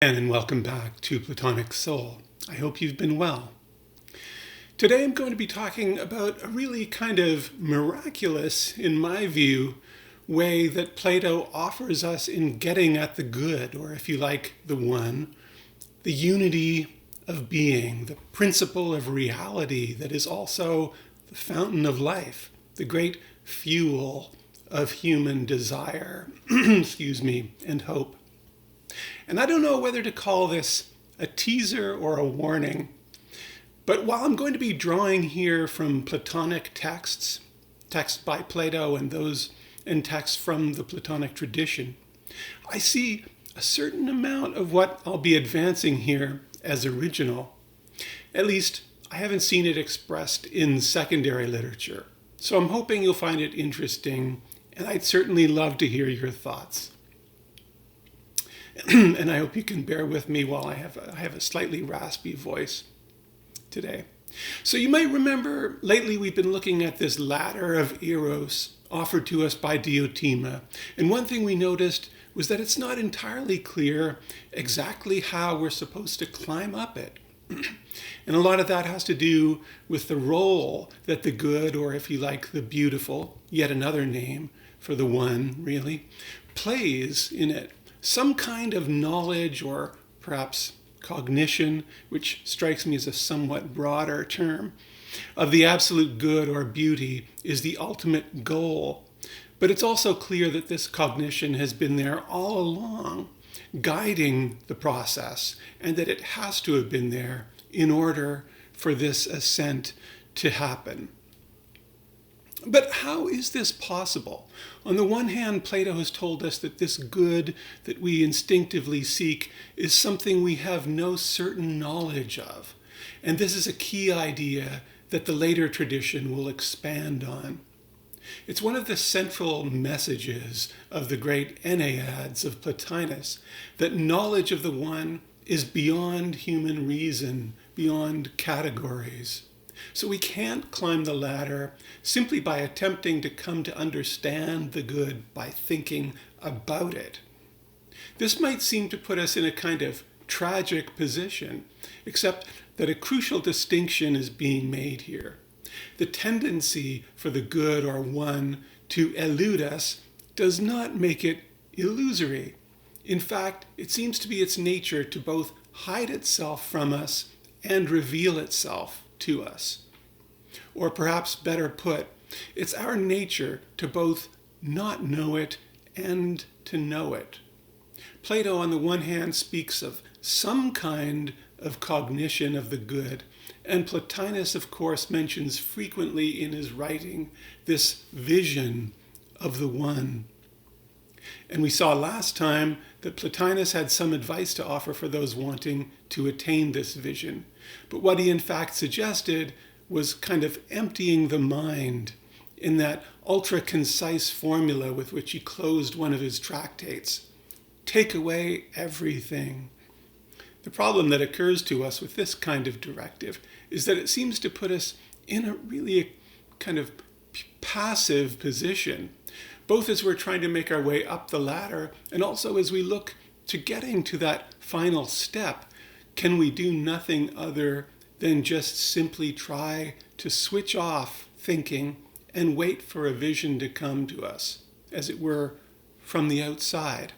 And welcome back to Platonic Soul. I hope you've been well. Today I'm going to be talking about a really kind of miraculous, in my view, way that Plato offers us in getting at the good, or if you like, the one, the unity of being, the principle of reality that is also the fountain of life, the great fuel of human desire, and hope. And I don't know whether to call this a teaser or a warning, but while I'm going to be drawing here from Platonic texts by Plato and texts from the Platonic tradition, I see a certain amount of what I'll be advancing here as original. At least, I haven't seen it expressed in secondary literature, so I'm hoping you'll find it interesting, and I'd certainly love to hear your thoughts. And I hope you can bear with me while I have a slightly raspy voice today. So you might remember lately we've been looking at this ladder of Eros offered to us by Diotima. And one thing we noticed was that it's not entirely clear exactly how we're supposed to climb up it. And a lot of that has to do with the role that the good, or if you like, the beautiful, yet another name for the one, really, plays in it. Some kind of knowledge or perhaps cognition, which strikes me as a somewhat broader term, of the absolute good or beauty is the ultimate goal. But it's also clear that this cognition has been there all along, guiding the process, and that it has to have been there in order for this ascent to happen. But how is this possible? On the one hand, Plato has told us that this good that we instinctively seek is something we have no certain knowledge of. And this is a key idea that the later tradition will expand on. It's one of the central messages of the great Enneads of Plotinus, that knowledge of the one is beyond human reason, beyond categories. So we can't climb the ladder simply by attempting to come to understand the good by thinking about it. This might seem to put us in a kind of tragic position, except that a crucial distinction is being made here. The tendency for the good or one to elude us does not make it illusory. In fact, it seems to be its nature to both hide itself from us and reveal itself to us. Or perhaps better put, it's our nature to both not know it and to know it. Plato, on the one hand, speaks of some kind of cognition of the good, and Plotinus, of course, mentions frequently in his writing this vision of the one. And we saw last time that Plotinus had some advice to offer for those wanting to attain this vision. But what he in fact suggested was kind of emptying the mind in that ultra-concise formula with which he closed one of his tractates. Take away everything. The problem that occurs to us with this kind of directive is that it seems to put us in a really kind of passive position, both as we're trying to make our way up the ladder and also as we look to getting to that final step. Can we do nothing other than just simply try to switch off thinking and wait for a vision to come to us, as it were, from the outside?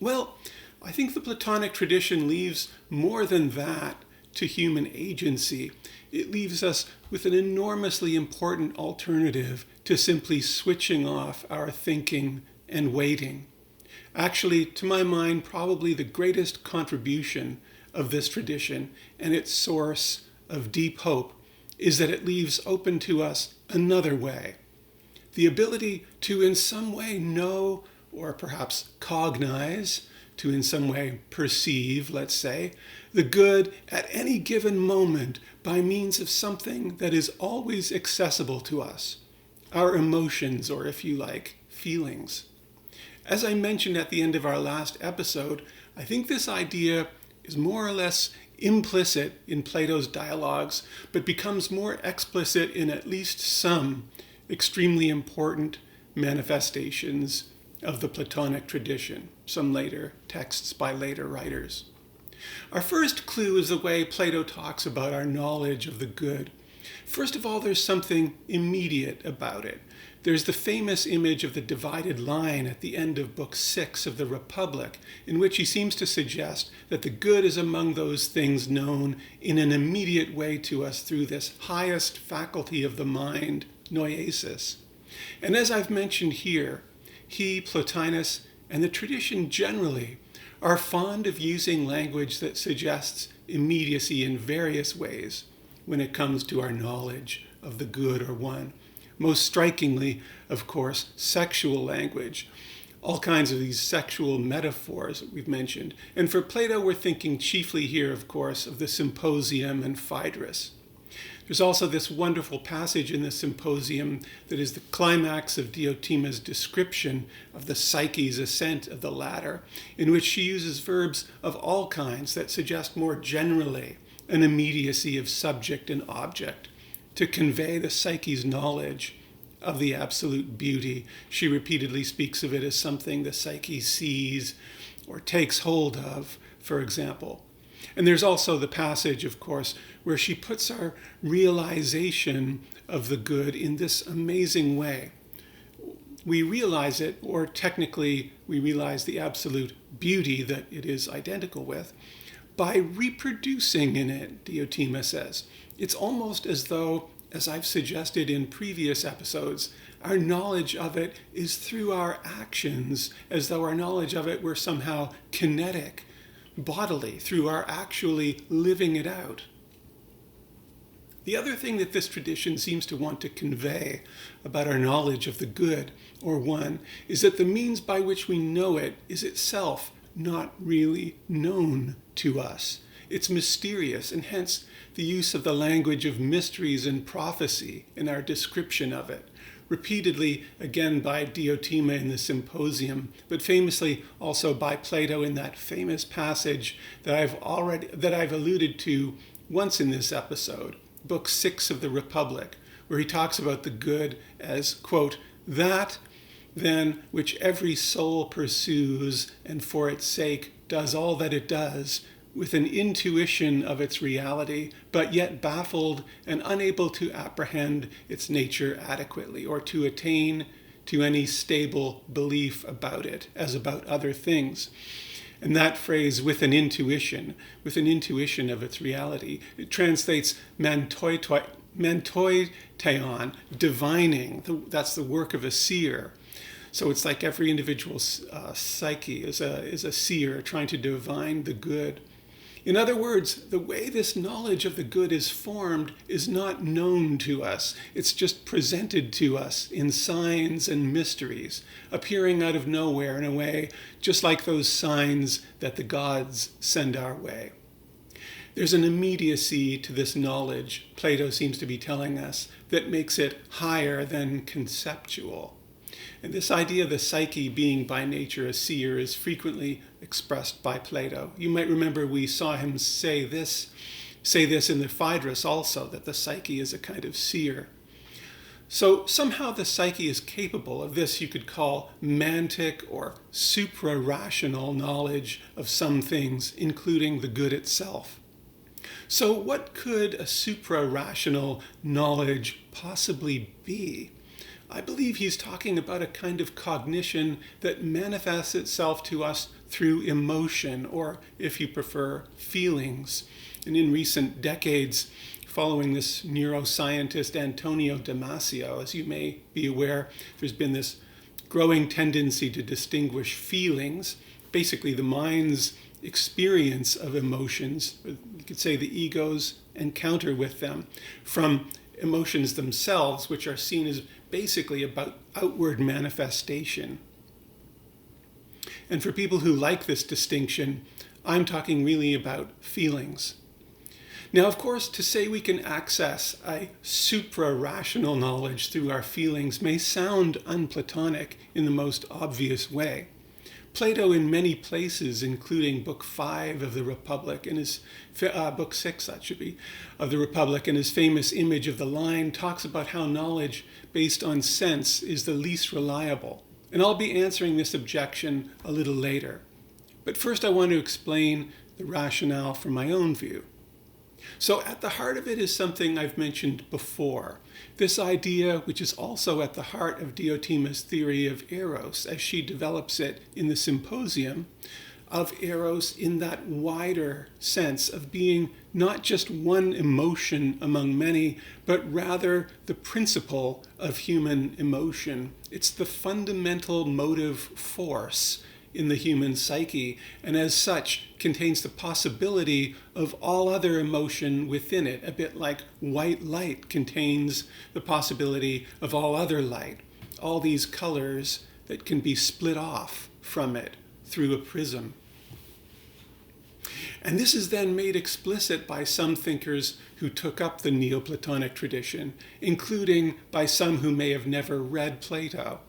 Well, I think the Platonic tradition leaves more than that to human agency. It leaves us with an enormously important alternative to simply switching off our thinking and waiting. Actually, to my mind, probably the greatest contribution of this tradition and its source of deep hope is that it leaves open to us another way. The ability to in some way know, or perhaps cognize, to in some way perceive, let's say, the good at any given moment by means of something that is always accessible to us, our emotions, or if you like, feelings. As I mentioned at the end of our last episode, I think this idea is more or less implicit in Plato's dialogues, but becomes more explicit in at least some extremely important manifestations of the Platonic tradition. some later texts by later writers. Our first clue is the way Plato talks about our knowledge of the good. First of all, there's something immediate about it. There's the famous image of the divided line at the end of Book 6 of the Republic, in which he seems to suggest that the good is among those things known in an immediate way to us through this highest faculty of the mind, noesis. And as I've mentioned here, he, Plotinus, and the tradition generally are fond of using language that suggests immediacy in various ways when it comes to our knowledge of the good or one. Most strikingly, of course, sexual language. All kinds of these sexual metaphors that we've mentioned. And for Plato, we're thinking chiefly here, of course, of the Symposium and Phaedrus. There's also this wonderful passage in the Symposium that is the climax of Diotima's description of the psyche's ascent of the ladder, in which she uses verbs of all kinds that suggest more generally an immediacy of subject and object to convey the psyche's knowledge of the absolute beauty. She repeatedly speaks of it as something the psyche sees or takes hold of, for example. And there's also the passage, of course, where she puts our realization of the good in this amazing way. We realize it, or technically we realize the absolute beauty that it is identical with, by reproducing in it, Diotima says. It's almost as though, as I've suggested in previous episodes, our knowledge of it is through our actions, as though our knowledge of it were somehow kinetic, bodily, through our actually living it out. The other thing that this tradition seems to want to convey about our knowledge of the good, or one, is that the means by which we know it is itself not really known to us. It's mysterious, and hence the use of the language of mysteries and prophecy in our description of it, repeatedly again by Diotima in the Symposium, but famously also by Plato in that famous passage that I've alluded to once in this episode, Book 6 of the Republic, where he talks about the good as, quote, that then which every soul pursues and for its sake does all that it does, with an intuition of its reality, but yet baffled and unable to apprehend its nature adequately or to attain to any stable belief about it as about other things. And that phrase, with an intuition of its reality, it translates mantoitheon, divining. That's the work of a seer. So it's like every individual psyche is a seer trying to divine the good. In other words, the way this knowledge of the good is formed is not known to us. It's just presented to us in signs and mysteries, appearing out of nowhere in a way just like those signs that the gods send our way. There's an immediacy to this knowledge, Plato seems to be telling us, that makes it higher than conceptual. And this idea of the psyche being by nature a seer is frequently expressed by Plato. You might remember we saw him say this in the Phaedrus also, that the psyche is a kind of seer. So somehow the psyche is capable of this you could call mantic or supra-rational knowledge of some things, including the good itself. So what could a supra-rational knowledge possibly be? I believe he's talking about a kind of cognition that manifests itself to us through emotion, or, if you prefer, feelings. And in recent decades, following this neuroscientist Antonio Damasio, as you may be aware, there's been this growing tendency to distinguish feelings, basically the mind's experience of emotions, you could say the ego's encounter with them, from emotions themselves, which are seen as basically about outward manifestation. And for people who like this distinction, I'm talking really about feelings. Now, of course, to say we can access a supra-rational knowledge through our feelings may sound unPlatonic in the most obvious way. Plato, in many places, including Book 5 of the Republic, and his Book 6, that should be, of the Republic, and his famous image of the line, talks about how knowledge based on sense is the least reliable, And I'll be answering this objection a little later. But first I want to explain the rationale for my own view. So at the heart of it is something I've mentioned before. This idea, which is also at the heart of Diotima's theory of eros, as she develops it in the Symposium, of eros in that wider sense of being not just one emotion among many, but rather the principle of human emotion. It's the fundamental motive force in the human psyche, and as such contains the possibility of all other emotion within it, a bit like white light contains the possibility of all other light, all these colors that can be split off from it through a prism. And this is then made explicit by some thinkers who took up the Neoplatonic tradition, including by some who may have never read Plato.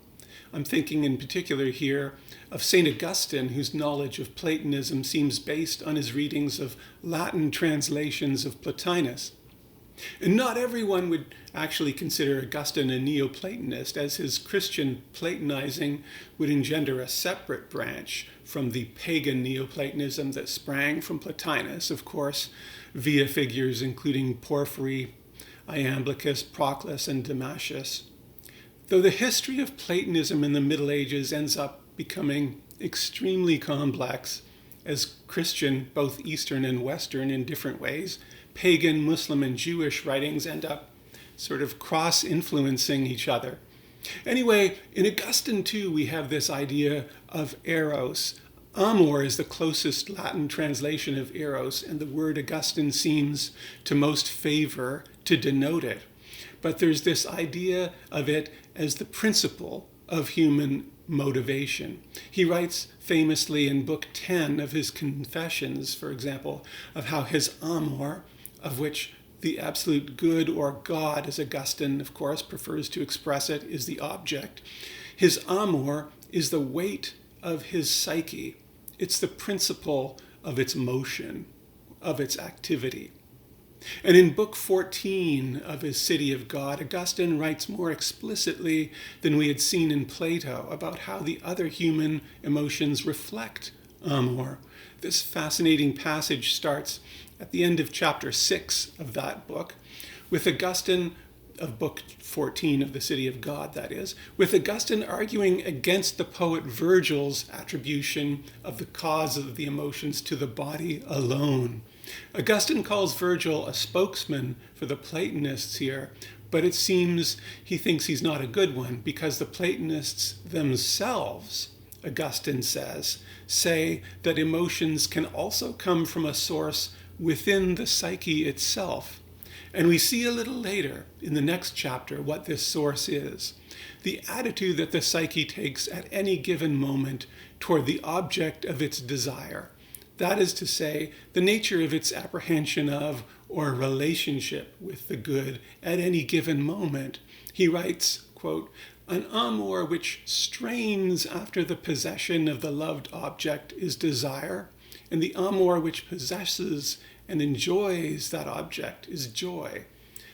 I'm thinking in particular here of St. Augustine, whose knowledge of Platonism seems based on his readings of Latin translations of Plotinus. And not everyone would actually consider Augustine a Neoplatonist, as his Christian Platonizing would engender a separate branch from the pagan Neoplatonism that sprang from Plotinus, of course, via figures including Porphyry, Iamblichus, Proclus, and Damascus. Though the history of Platonism in the Middle Ages ends up becoming extremely complex, as Christian, both Eastern and Western in different ways, pagan, Muslim, and Jewish writings end up sort of cross-influencing each other. Anyway, in Augustine too, we have this idea of eros. Amor is the closest Latin translation of eros, and the word Augustine seems to most favor to denote it. But there's this idea of it as the principle of human motivation. He writes famously in Book 10 of his Confessions, for example, of how his amor, of which the absolute good or God, as Augustine, of course, prefers to express it, is the object. His amor is the weight of his psyche. It's the principle of its motion, of its activity. And in Book 14 of his City of God, Augustine writes more explicitly than we had seen in Plato about how the other human emotions reflect amor. This fascinating passage starts at the end of chapter 6 of that book, with Augustine, of Book 14 of the City of God, that is, with Augustine arguing against the poet Virgil's attribution of the cause of the emotions to the body alone. Augustine calls Virgil a spokesman for the Platonists here, but it seems he thinks he's not a good one, because the Platonists themselves, Augustine says, say that emotions can also come from a source within the psyche itself. And we see a little later in the next chapter what this source is. The attitude that the psyche takes at any given moment toward the object of its desire. That is to say, the nature of its apprehension of or relationship with the good at any given moment. He writes, quote, "An amour which strains after the possession of the loved object is desire, and the amour which possesses and enjoys that object is joy.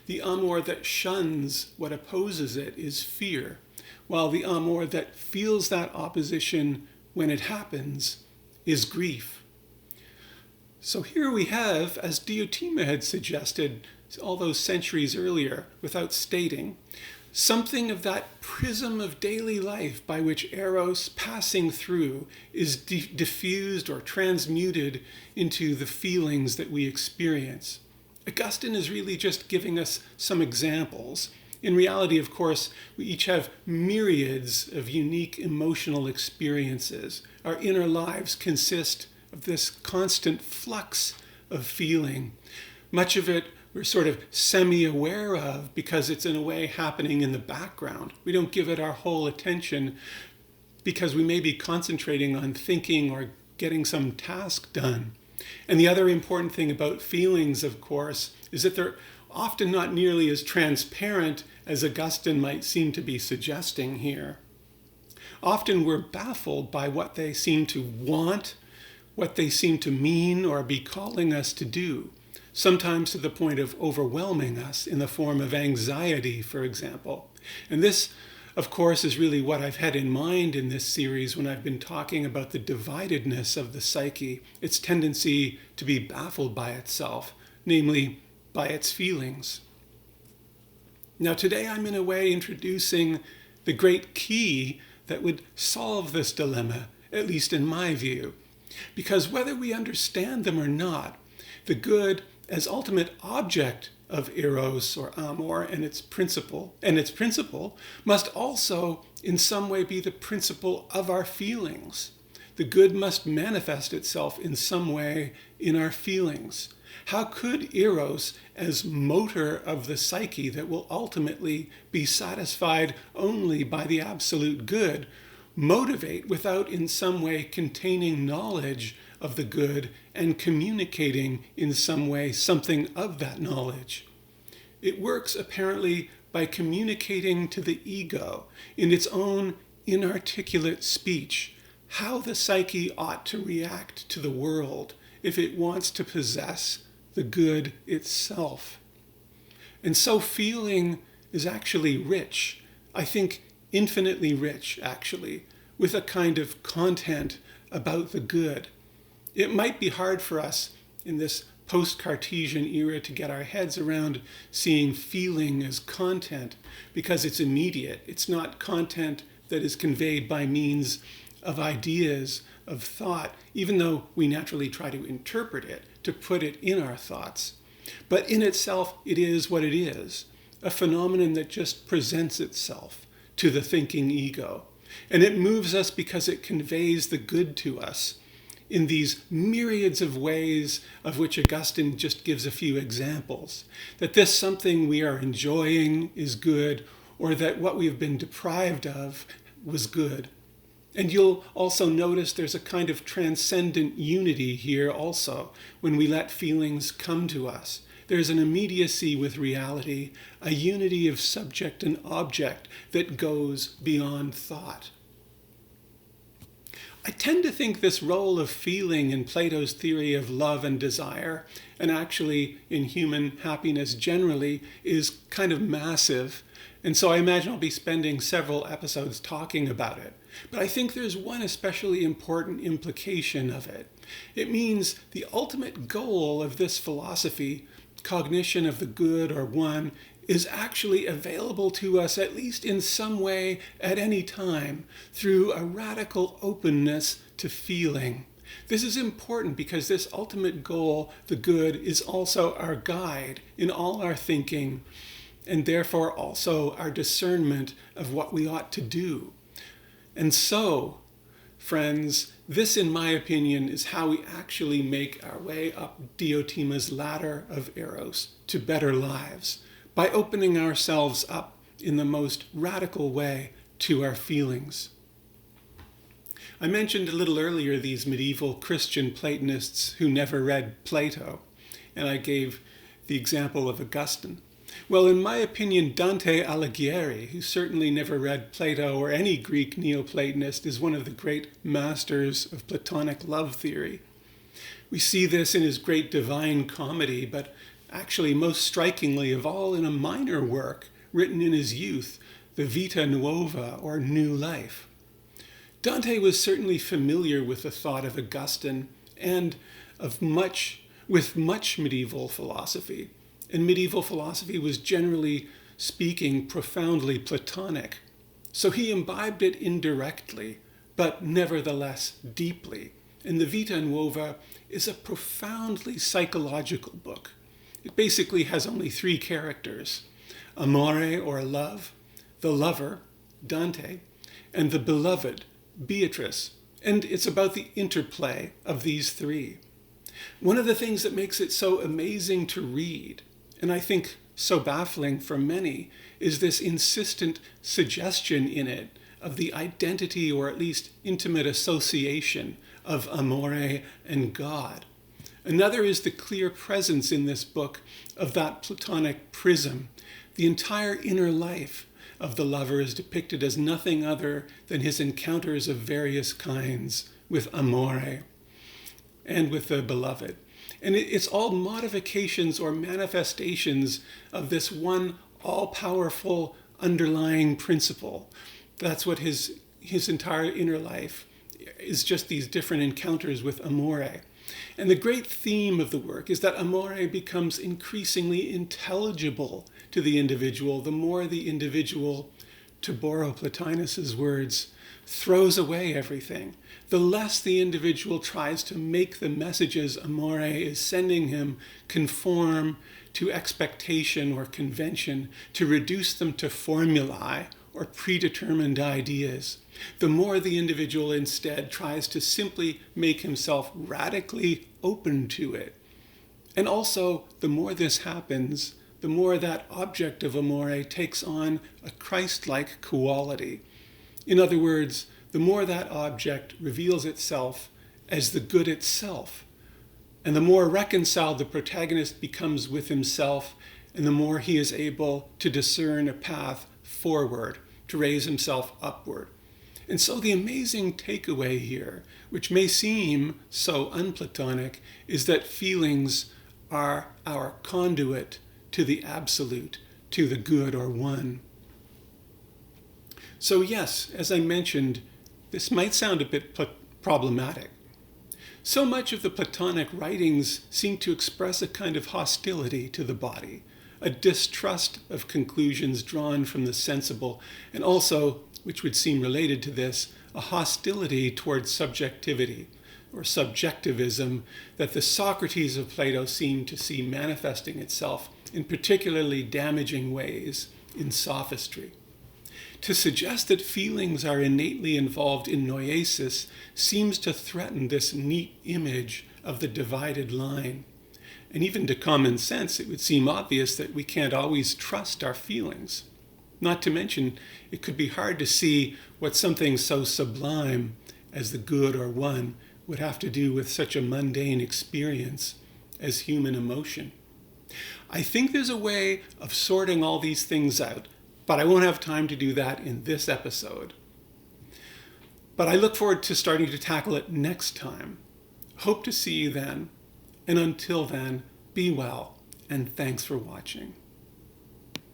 The amour that shuns what opposes it is fear, while the amour that feels that opposition when it happens is grief." So here we have, as Diotima had suggested all those centuries earlier, without stating, something of that prism of daily life by which eros, passing through, is diffused or transmuted into the feelings that we experience. Augustine is really just giving us some examples. In reality, of course, we each have myriads of unique emotional experiences. Our inner lives consist of this constant flux of feeling. Much of it we're sort of semi-aware of because it's in a way happening in the background. We don't give it our whole attention because we may be concentrating on thinking or getting some task done. And the other important thing about feelings, of course, is that they're often not nearly as transparent as Augustine might seem to be suggesting here. Often we're baffled by what they seem to want, what they seem to mean or be calling us to do, sometimes to the point of overwhelming us in the form of anxiety, for example. And this, of course, is really what I've had in mind in this series when I've been talking about the dividedness of the psyche, its tendency to be baffled by itself, namely by its feelings. Now, today I'm in a way introducing the great key that would solve this dilemma, at least in my view. Because whether we understand them or not, the good as ultimate object of eros or amor and its principle must also in some way be the principle of our feelings. The good must manifest itself in some way in our feelings. How could eros, as motor of the psyche that will ultimately be satisfied only by the absolute good, motivate without in some way containing knowledge of the good and communicating in some way something of that knowledge? It works apparently by communicating to the ego in its own inarticulate speech how the psyche ought to react to the world if it wants to possess the good itself. And so feeling is actually rich, I think infinitely rich actually, with a kind of content about the good. It might be hard for us in this post-Cartesian era to get our heads around seeing feeling as content because it's immediate. It's not content that is conveyed by means of ideas, of thought, even though we naturally try to interpret it, to put it in our thoughts. But in itself, it is what it is, a phenomenon that just presents itself to the thinking ego. And it moves us because it conveys the good to us in these myriads of ways of which Augustine just gives a few examples. That this something we are enjoying is good, or that what we have been deprived of was good. And you'll also notice there's a kind of transcendent unity here also when we let feelings come to us. There's an immediacy with reality, a unity of subject and object that goes beyond thought. I tend to think this role of feeling in Plato's theory of love and desire, and actually in human happiness generally, is kind of massive. And so I imagine I'll be spending several episodes talking about it. But I think there's one especially important implication of it. It means the ultimate goal of this philosophy, cognition of the good or one, is actually available to us, at least in some way, at any time, through a radical openness to feeling. This is important because this ultimate goal, the good, is also our guide in all our thinking, and therefore also our discernment of what we ought to do. And so, friends, this, in my opinion, is how we actually make our way up Diotima's ladder of eros to better lives, by opening ourselves up in the most radical way to our feelings. I mentioned a little earlier these medieval Christian Platonists who never read Plato, and I gave the example of Augustine. Well, in my opinion, Dante Alighieri, who certainly never read Plato or any Greek Neoplatonist, is one of the great masters of Platonic love theory. We see this in his great Divine Comedy, but actually most strikingly of all in a minor work written in his youth, the Vita Nuova, or New Life. Dante was certainly familiar with the thought of Augustine and with much medieval philosophy. And medieval philosophy was, generally speaking, profoundly Platonic. So he imbibed it indirectly, but nevertheless deeply. And the Vita Nuova is a profoundly psychological book. It basically has only three characters: amore, or love, the lover, Dante, and the beloved, Beatrice. And it's about the interplay of these three. One of the things that makes it so amazing to read, and I think so baffling for many, is this insistent suggestion in it of the identity, or at least intimate association, of amore and God. Another is the clear presence in this book of that Platonic prism. The entire inner life of the lover is depicted as nothing other than his encounters of various kinds with amore and with the beloved. And it's all modifications or manifestations of this one all-powerful underlying principle. That's what his entire inner life is, just these different encounters with amore. And the great theme of the work is that amore becomes increasingly intelligible to the individual the more the individual, to borrow Plotinus's words, throws away everything. The less the individual tries to make the messages amore is sending him conform to expectation or convention, to reduce them to formulae or predetermined ideas, the more the individual instead tries to simply make himself radically open to it. And also, the more this happens, the more that object of amore takes on a Christ-like quality. In other words, the more that object reveals itself as the good itself, and the more reconciled the protagonist becomes with himself, and the more he is able to discern a path forward, to raise himself upward. And so the amazing takeaway here, which may seem so unPlatonic, is that feelings are our conduit to the absolute, to the good or one. So yes, as I mentioned, this might sound a bit problematic. So much of the Platonic writings seem to express a kind of hostility to the body, a distrust of conclusions drawn from the sensible, and also, which would seem related to this, a hostility towards subjectivity or subjectivism that the Socrates of Plato seemed to see manifesting itself in particularly damaging ways in sophistry. To suggest that feelings are innately involved in noesis seems to threaten this neat image of the divided line. And even to common sense, it would seem obvious that we can't always trust our feelings. Not to mention, it could be hard to see what something so sublime as the good or one would have to do with such a mundane experience as human emotion. I think there's a way of sorting all these things out, but I won't have time to do that in this episode. But I look forward to starting to tackle it next time. Hope to see you then. And until then, be well, and thanks for watching.